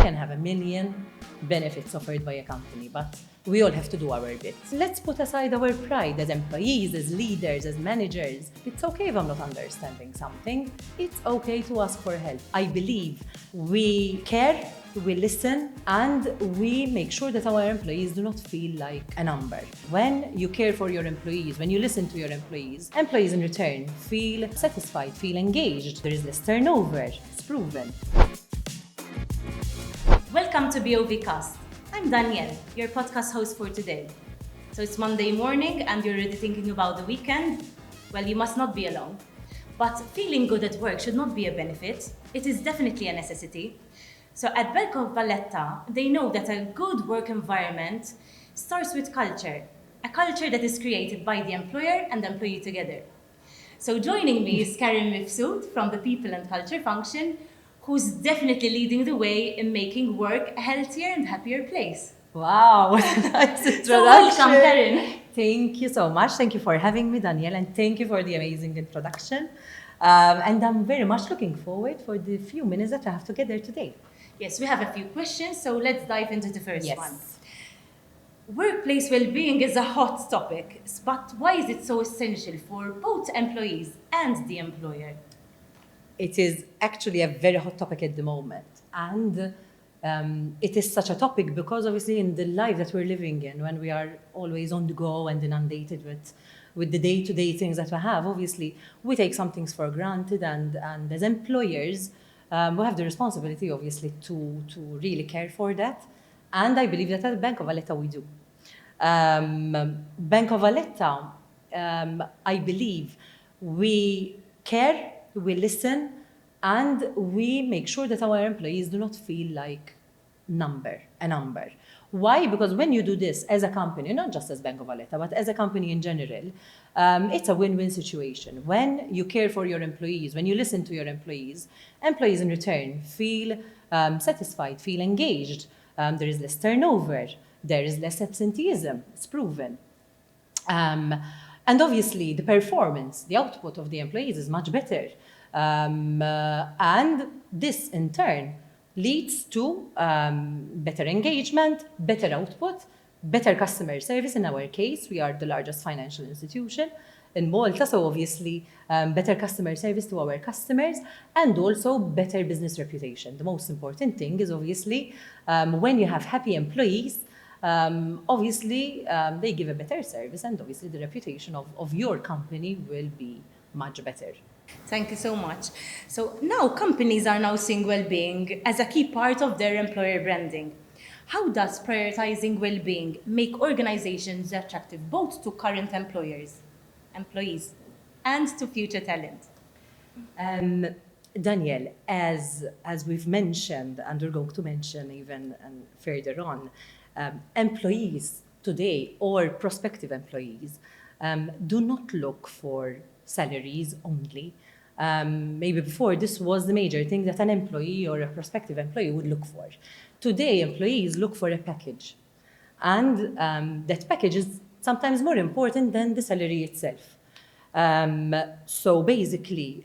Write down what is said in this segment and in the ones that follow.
can have a million benefits offered by a company, but we all have to do our bit. Let's put aside our pride as employees, as leaders, as managers. It's okay if I'm not understanding something. It's okay to ask for help. I believe we care, we listen, and we make sure that our employees do not feel like a number. When you care for your employees, when you listen to your employees in return feel satisfied, feel engaged. There is less turnover. It's proven. Welcome to BOVCast. I'm Danielle, your podcast host for today. So it's Monday morning and you're already thinking about the weekend. Well, you must not be alone. But feeling good at work should not be a benefit. It is definitely a necessity. So at Borg Valletta, they know that a good work environment starts with culture. A culture that is created by the employer and the employee together. So joining me is Mifsud from the People and Culture function, who's definitely leading the way in making work a healthier and happier place. Wow, what a nice introduction. So welcome, Karen. Thank you so much. Thank you for having me, Danielle, and thank you for the amazing introduction. And I'm very much looking forward for the few minutes that I have together today. Yes, we have a few questions, so let's dive into the first Yes. one. Workplace well-being is a hot topic, but why is it so essential for both employees and the employer? It is actually a very hot topic at the moment. And it is such a topic because obviously in the life that we're living in, when we are always on the go and inundated with the day-to-day things that we have, obviously we take some things for granted, and as employers, we have the responsibility obviously to really care for that. And I believe that at Borg Valletta we do. Borg Valletta, I believe we care, we listen, and we make sure that our employees do not feel like a number. Why? Because when you do this as a company, not just as Borg Valletta, but as a company in general, it's a win-win situation. When you care for your employees, when you listen to your employees in return feel satisfied, feel engaged. There is less turnover. There is less absenteeism. It's proven. And obviously, the performance, the output of the employees is much better. And this, in turn, leads to better engagement, better output, better customer service. In our case, we are the largest financial institution in Malta, so obviously better customer service to our customers and also better business reputation. The most important thing is obviously when you have happy employees, obviously they give a better service, and obviously the reputation of your company will be much better. Thank you so much. So now companies are now seeing well-being as a key part of their employer branding. How does prioritizing well-being make organizations attractive both to current employees, and to future talent? Danielle, as we've mentioned, and we're going to mention even further on, employees today or prospective employees do not look for salaries only. Maybe before this was the major thing that an employee or a prospective employee would look for. Today, employees look for a package. And that package is sometimes more important than the salary itself. So basically,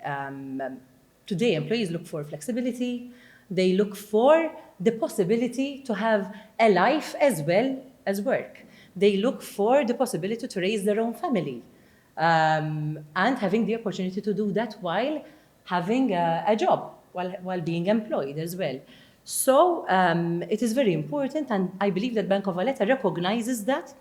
today employees look for flexibility. They look for the possibility to have a life as well as work. They look for the possibility to raise their own family. And having the opportunity to do that while having a job, while being employed as well. So it is very important, and I believe that Borg Valletta recognizes that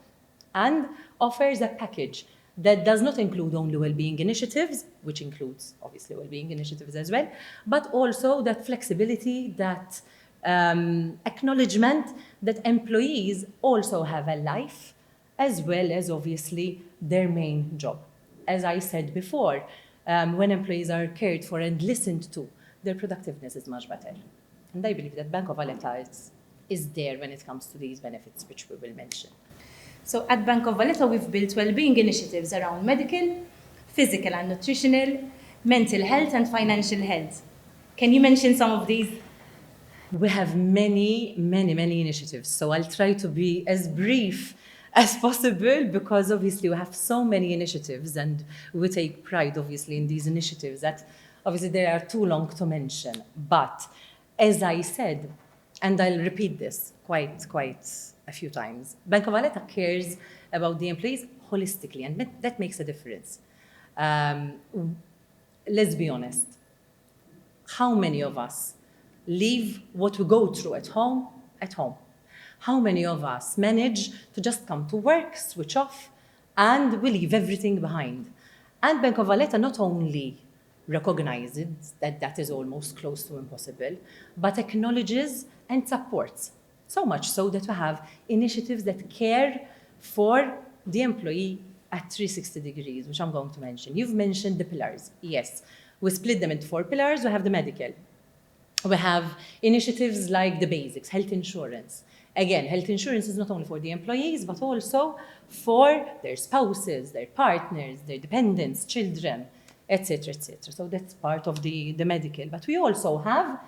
and offers a package that does not include only well-being initiatives, which includes obviously well-being initiatives as well, but also that flexibility, that acknowledgement that employees also have a life as well as obviously their main job. As I said before, when employees are cared for and listened to, their productiveness is much better. And I believe that Borg Valletta is there when it comes to these benefits, which we will mention. So at Borg Valletta, we've built well-being initiatives around medical, physical and nutritional, mental health and financial health. Can you mention some of these? We have many initiatives, so I'll try to be as brief as possible because obviously we have so many initiatives and we take pride obviously in these initiatives that obviously they are too long to mention. But as I said, and I'll repeat this quite a few times, Bank of Valletta cares about the employees holistically, and that makes a difference. Let's be honest. How many of us leave what we go through at home at home? How many of us manage to just come to work, switch off, and we leave everything behind? And Bank of Valletta not only recognizes that that is almost close to impossible, but acknowledges and supports. So much so that we have initiatives that care for the employee at 360 degrees, which I'm going to mention. You've mentioned the pillars. Yes, we split them into 4 pillars. We have the medical. We have initiatives like the basics, health insurance. Again, health insurance is not only for the employees, but also for their spouses, their partners, their dependents, children, etc., etc. So that's part of the medical. But we also have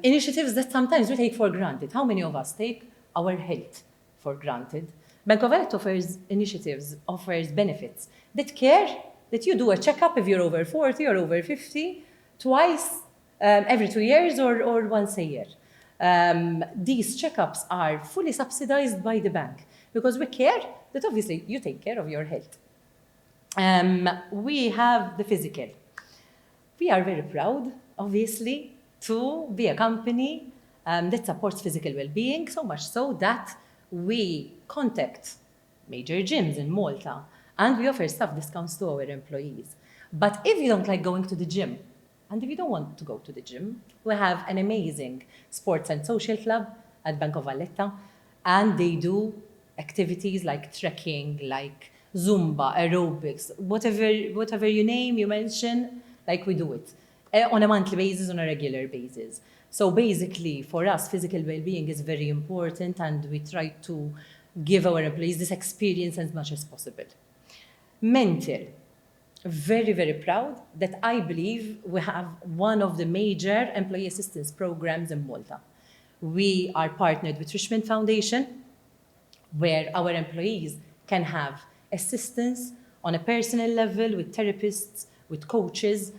initiatives that sometimes we take for granted. How many of us take our health for granted? Bank of Valletta offers initiatives, offers benefits that care that you do a checkup if you're over 40 or over 50, twice every 2 years or once a year. These checkups are fully subsidized by the bank because we care that obviously you take care of your health. We have the physical. We are very proud, obviously, to be a company that supports physical well-being, so much so that we contact major gyms in Malta and we offer staff discounts to our employees. But if you don't like going to the gym, and if you don't want to go to the gym, we have an amazing sports and social club at Bank of Valletta, and they do activities like trekking, like Zumba, aerobics, whatever you name, you mention, like we do it on a monthly basis, on a regular basis. So basically, for us, physical well-being is very important, and we try to give our employees this experience as much as possible. Mental. Very, very proud that I believe we have one of the major employee assistance programs in Malta. We are partnered with Richmond Foundation, where our employees can have assistance on a personal level with therapists, with coaches.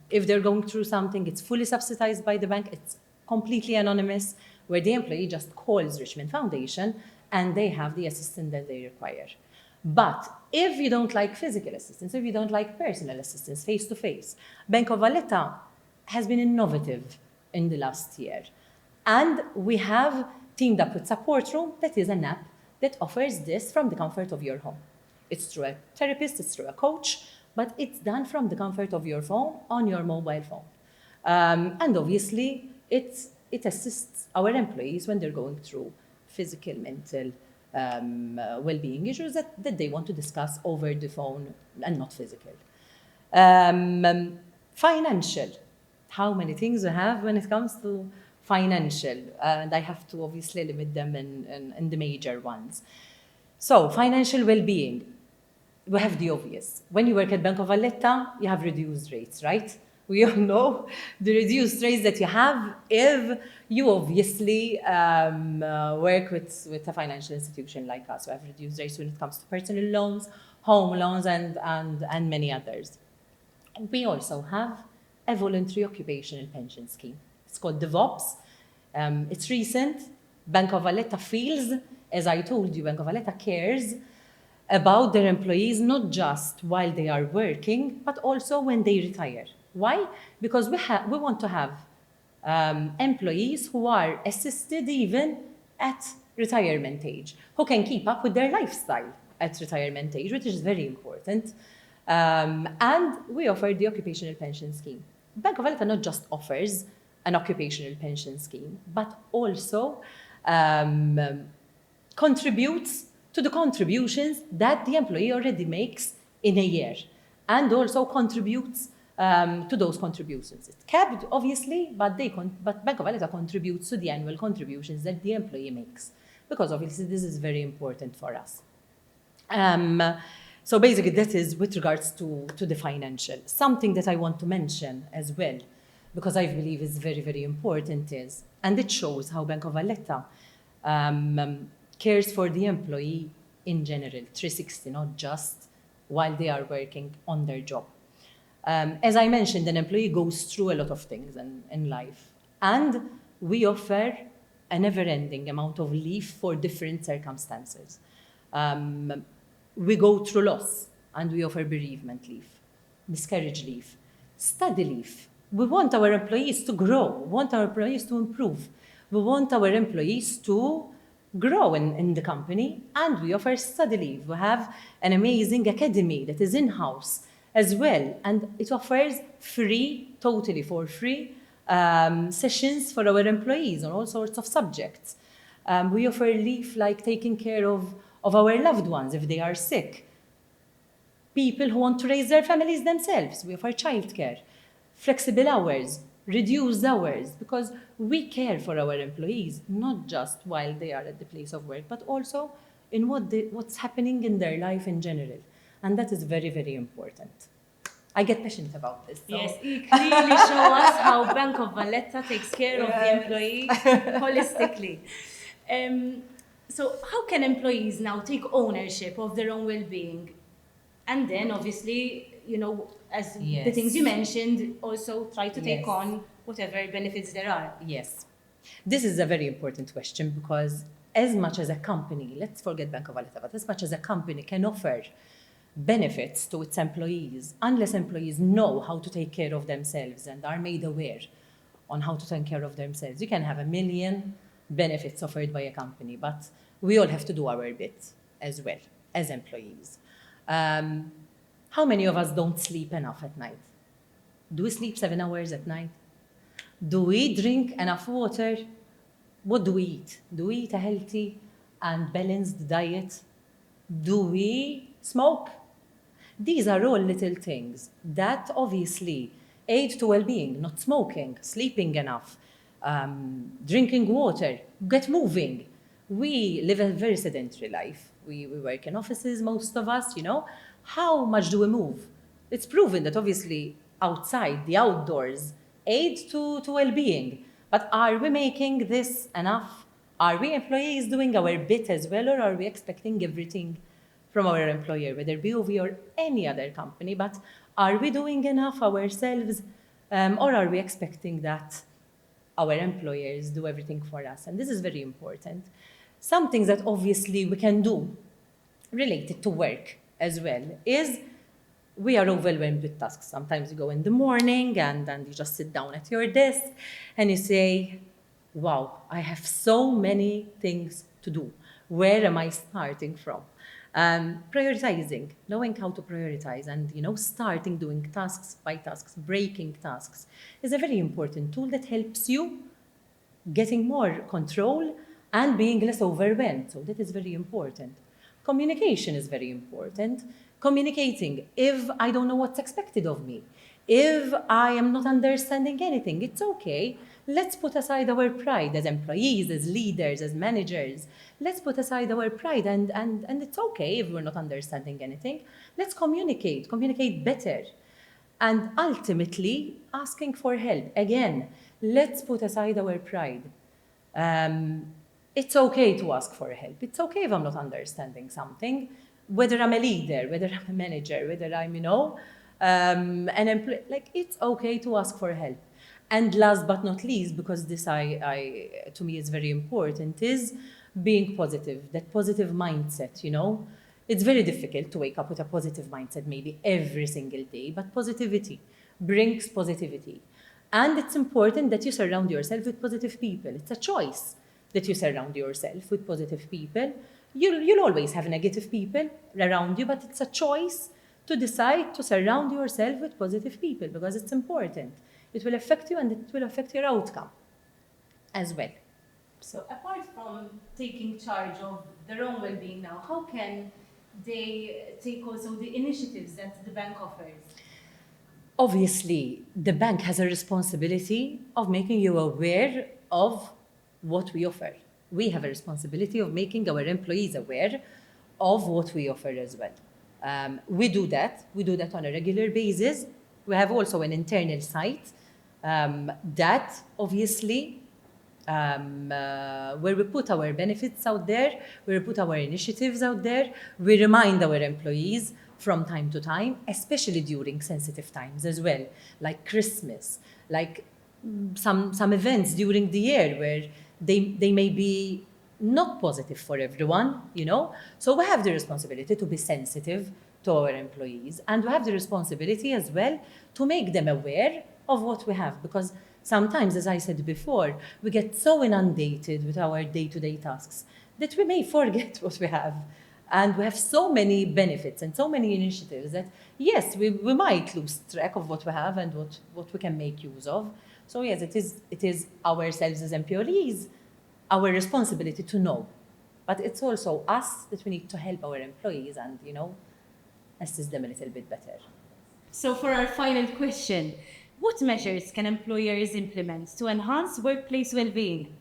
If they're going through something, it's fully subsidized by the bank. It's completely anonymous, where the employee just calls Richmond Foundation and they have the assistance that they require. But if you don't like physical assistance, if you don't like personal assistance face-to-face, Bank of Valletta has been innovative in the last year. And we have teamed up with Support Room, that is an app that offers this from the comfort of your home. It's through a therapist, it's through a coach, but it's done from the comfort of your phone on your mobile phone. And obviously, it assists our employees when they're going through physical, mental, well-being issues that they want to discuss over the phone and not physical. Financial. How many things we have when it comes to financial? And I have to obviously limit them in the major ones. So financial well-being. We have the obvious. When you work at Bank of Valletta, you have reduced rates, right? We all know the reduced rates that you have if you obviously work with a financial institution like us. We have reduced rates when it comes to personal loans, home loans, and many others. We also have a voluntary occupational pension scheme. It's called the BOVCs. It's recent. Bank of Valletta feels, as I told you, Bank of Valletta cares about their employees, not just while they are working, but also when they retire. Why? Because we want to have employees who are assisted even at retirement age, who can keep up with their lifestyle at retirement age, which is very important. And we offer the occupational pension scheme. Bank of Valletta not just offers an occupational pension scheme, but also contributes to the contributions that the employee already makes in a year, and also contributes to those contributions. It's capped, obviously, but Bank of Valletta contributes to the annual contributions that the employee makes, because obviously this is very important for us. So basically that is with regards to the financial. Something that I want to mention as well, because I believe is very, very important is, and it shows how Bank of Valletta cares for the employee in general, 360, not just while they are working on their job. As I mentioned, an employee goes through a lot of things in life. And we offer a never-ending amount of leave for different circumstances. We go through loss, and we offer bereavement leave, miscarriage leave, study leave. We want our employees to grow, we want our employees to improve. We want our employees to grow in the company, and we offer study leave. We have an amazing academy that is in-house as well, and it offers free, totally for free, sessions for our employees on all sorts of subjects. We offer leave like taking care of our loved ones if they are sick. People who want to raise their families themselves, we offer childcare, flexible hours, reduced hours, because we care for our employees, not just while they are at the place of work, but also in what's happening in their life in general. And that is very, very important. I get passionate about this. So. Yes, you clearly show us how Bank of Valletta takes care of the employee holistically. So how can employees now take ownership of their own well-being? And then obviously, as the things you mentioned, also try to take on whatever benefits there are. Yes. This is a very important question, because as much as a company, let's forget Bank of Valletta, but as much as a company can offer benefits to its employees, unless employees know how to take care of themselves and are made aware on how to take care of themselves, you can have a million benefits offered by a company, but we all have to do our bit as well as employees. How many of us don't sleep enough at night? Do we sleep 7 hours at night? Do we drink enough water? What do we eat? Do we eat a healthy and balanced diet? Do we smoke? These are all little things that obviously aid to well-being. Not smoking, sleeping enough, drinking water, get moving. We live a very sedentary life. We work in offices, most of us, How much do we move? It's proven that obviously outside, the outdoors, aid to well-being. But are we making this enough? Are we employees doing our bit as well, or are we expecting everything from our employer, whether BOV or any other company? But are we doing enough ourselves, or are we expecting that our employers do everything for us? And this is very important. Some things that obviously we can do related to work as well is we are overwhelmed with tasks. Sometimes you go in the morning and you just sit down at your desk and you say, wow, I have so many things to do. Where am I starting from? Prioritizing, knowing how to prioritize and, starting doing tasks by tasks, breaking tasks is a very important tool that helps you getting more control and being less overwhelmed. So that is very important. Communication is very important. Communicating, if I don't know what's expected of me, if I am not understanding anything, it's okay. Let's put aside our pride as employees, as leaders, as managers. Let's put aside our pride and it's okay if we're not understanding anything. Let's communicate better. And ultimately, asking for help. Again, let's put aside our pride. It's okay to ask for help. It's okay if I'm not understanding something, whether I'm a leader, whether I'm a manager, whether I'm, an employee. It's okay to ask for help. And last but not least, because this to me is very important, is being positive, that positive mindset, It's very difficult to wake up with a positive mindset maybe every single day, but positivity brings positivity. And it's important that you surround yourself with positive people. It's a choice that you surround yourself with positive people. You'll always have negative people around you, but it's a choice to decide to surround yourself with positive people because it's important. It will affect you and it will affect your outcome as well. So apart from taking charge of their own well-being now, how can they take also the initiatives that the bank offers? Obviously, the bank has a responsibility of making you aware of what we offer. We have a responsibility of making our employees aware of what we offer as well. We do that. We do that on a regular basis. We have also an internal site that obviously where we put our benefits out there, where we put our initiatives out there. We remind our employees from time to time, especially during sensitive times as well, like Christmas, like some events during the year where they may be not positive for everyone, you know. So we have the responsibility to be sensitive to our employees, and we have the responsibility as well to make them aware of what we have, because sometimes, as I said before, we get so inundated with our day-to-day tasks that we may forget what we have. And we have so many benefits and so many initiatives that, yes, we might lose track of what we have and what we can make use of. So yes, it is ourselves as employees, our responsibility to know. But it's also us that we need to help our employees and, you know, assist them a little bit better. So for our final question, what measures can employers implement to enhance workplace well-being?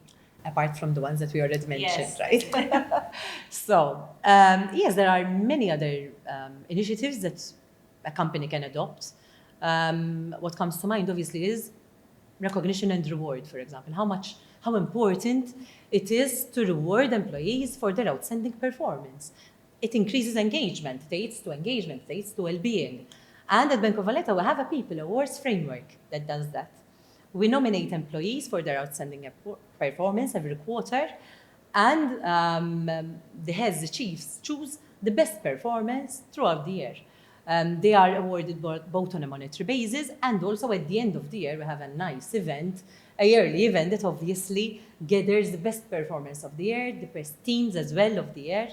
Apart from the ones that we already mentioned, Yes. right? So, yes, there are many other initiatives that a company can adopt. What comes to mind, obviously, is recognition and reward, for example. How important it is to reward employees for their outstanding performance. It increases engagement, it aids to engagement, it aids to well-being. And at Bank of Valletta, we have a People Awards framework that does that. We nominate employees for their outstanding performance every quarter, and the heads, the chiefs, choose the best performance throughout the year. They are awarded both on a monetary basis, and also at the end of the year, we have a nice event, a yearly event that obviously gathers the best performance of the year, the best teams as well of the year.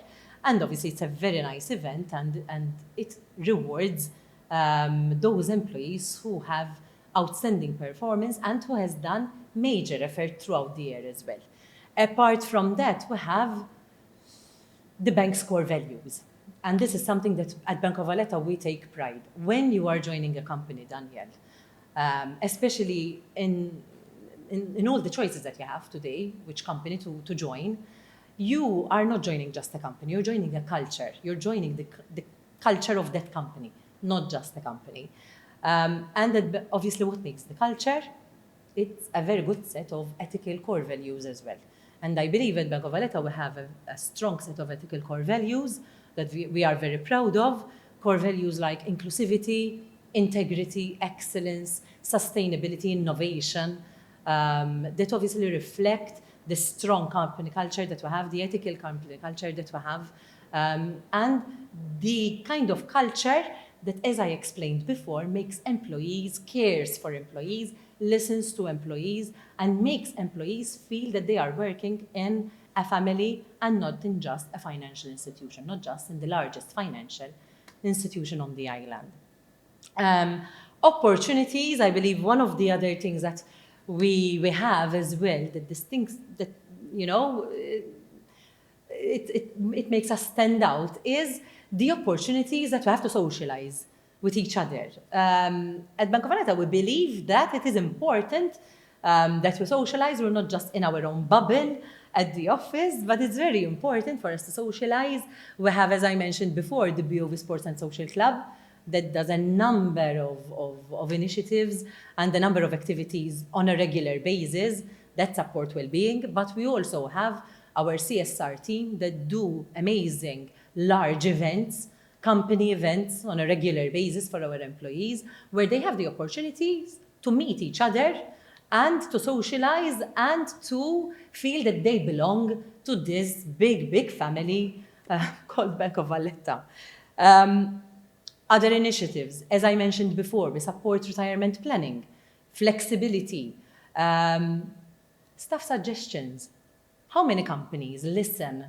And obviously, it's a very nice event, and it rewards those employees who have outstanding performance and who has done major effort throughout the year as well. Apart from that, we have the bank's core values. And this is something that at Bank of Valletta we take pride. When you are joining a company, Danielle, especially in all the choices that you have today, which company to join, you are not joining just a company, you're joining a culture. You're joining the culture of that company, not just the company. And obviously what makes the culture, it's a very good set of ethical core values as well. And I believe at Bank of Valletta we have a strong set of ethical core values that we are very proud of. Core values like inclusivity, integrity, excellence, sustainability, innovation, that obviously reflect the strong company culture that we have, the ethical company culture that we have, and the kind of culture that, as I explained before, makes employees, cares for employees, listens to employees, and makes employees feel that they are working in a family and not in just a financial institution, not just in the largest financial institution on the island. Opportunities, I believe one of the other things that we have as well, that distincts that, you know, it makes us stand out, is the opportunities that we have to socialize with each other. At Bank of Valletta, we believe that it is important that we socialize. We're not just in our own bubble at the office, but it's very important for us to socialize. We have, as I mentioned before, the BOV Sports and Social Club that does a number of initiatives and a number of activities on a regular basis that support well-being. But we also have our CSR team that do amazing large events, company events on a regular basis for our employees, where they have the opportunities to meet each other and to socialize and to feel that they belong to this big family called Bank of Valletta. Other initiatives, as I mentioned before, we support retirement planning, flexibility, staff suggestions. How many companies listen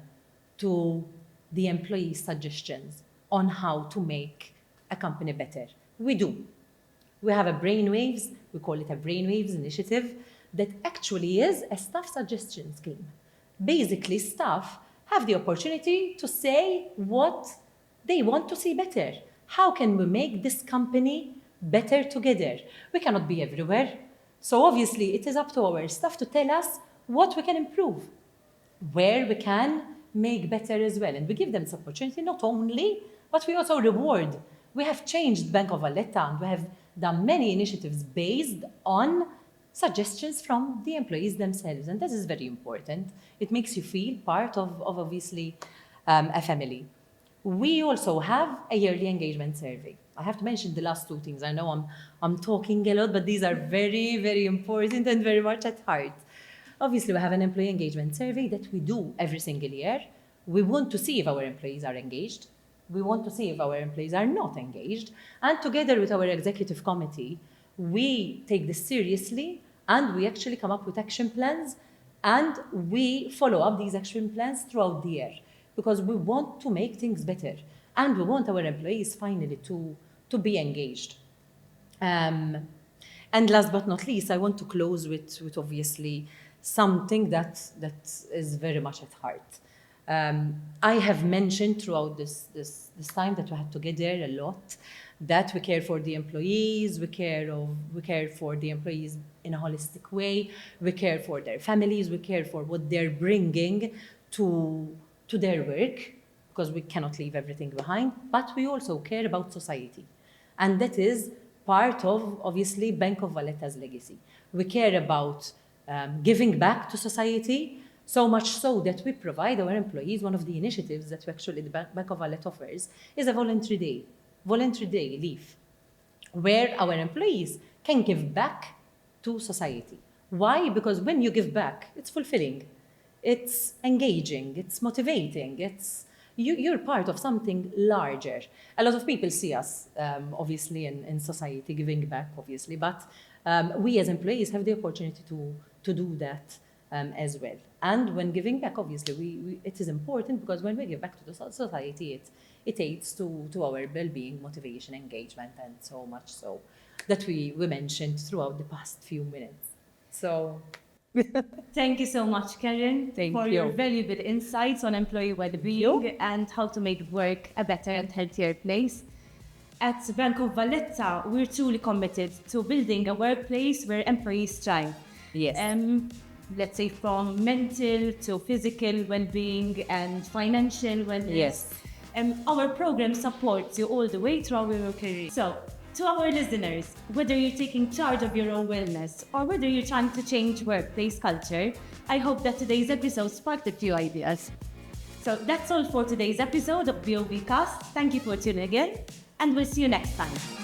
to the employee suggestions on how to make a company better? We do. We have a Brainwaves, we call it a Brainwaves initiative, that actually is a staff suggestion scheme. Basically, staff have the opportunity to say what they want to see better. How can we make this company better together? We cannot be everywhere. So obviously, it is up to our staff to tell us what we can improve, where we can make better as well. And we give them this opportunity not only, but we also reward. We have changed Bank of Valletta and we have done many initiatives based on suggestions from the employees themselves. And this is very important. It makes you feel part of obviously, a family. We also have a yearly engagement survey. I have to mention the last two things. I know I'm talking a lot, but these are very, very important and very much at heart. Obviously, we have an employee engagement survey that we do every single year. We want to see if our employees are engaged. We want to see if our employees are not engaged. And together with our executive committee, we take this seriously and we actually come up with action plans and we follow up these action plans throughout the year because we want to make things better and we want our employees finally to be engaged. And last but not least, I want to close with obviously something that is very much at heart. I have mentioned throughout this time that we had together a lot that we care for the employees, we care for the employees in a holistic way, we care for their families, we care for what they're bringing to their work, because we cannot leave everything behind, but we also care about society. And that is part of, obviously, Bank of Valletta's legacy. We care about giving back to society, so much so that we provide our employees, one of the initiatives that actually the Bank of Valletta offers is a voluntary day leave, where our employees can give back to society. Why? Because when you give back, it's fulfilling, it's engaging, it's motivating, you're part of something larger. A lot of people see us, obviously, in society giving back, obviously, but we as employees have the opportunity to do that as well. And when giving back, obviously, it is important because when we give back to the society, it aids to our well-being, motivation, engagement, and so much so that we mentioned throughout the past few minutes. So Thank you so much, Karen, for your valuable insights on employee well-being and how to make work a better and healthier place. At Bank of Valletta, we're truly committed to building a workplace where employees thrive. Yes. Let's say from mental to physical well-being and financial wellness. Yes. Our program supports you all the way throughout your career. So, to our listeners, whether you're taking charge of your own wellness or whether you're trying to change workplace culture, I hope that today's episode sparked a few ideas. So that's all for today's episode of BOVCast. Thank you for tuning in, and we'll see you next time.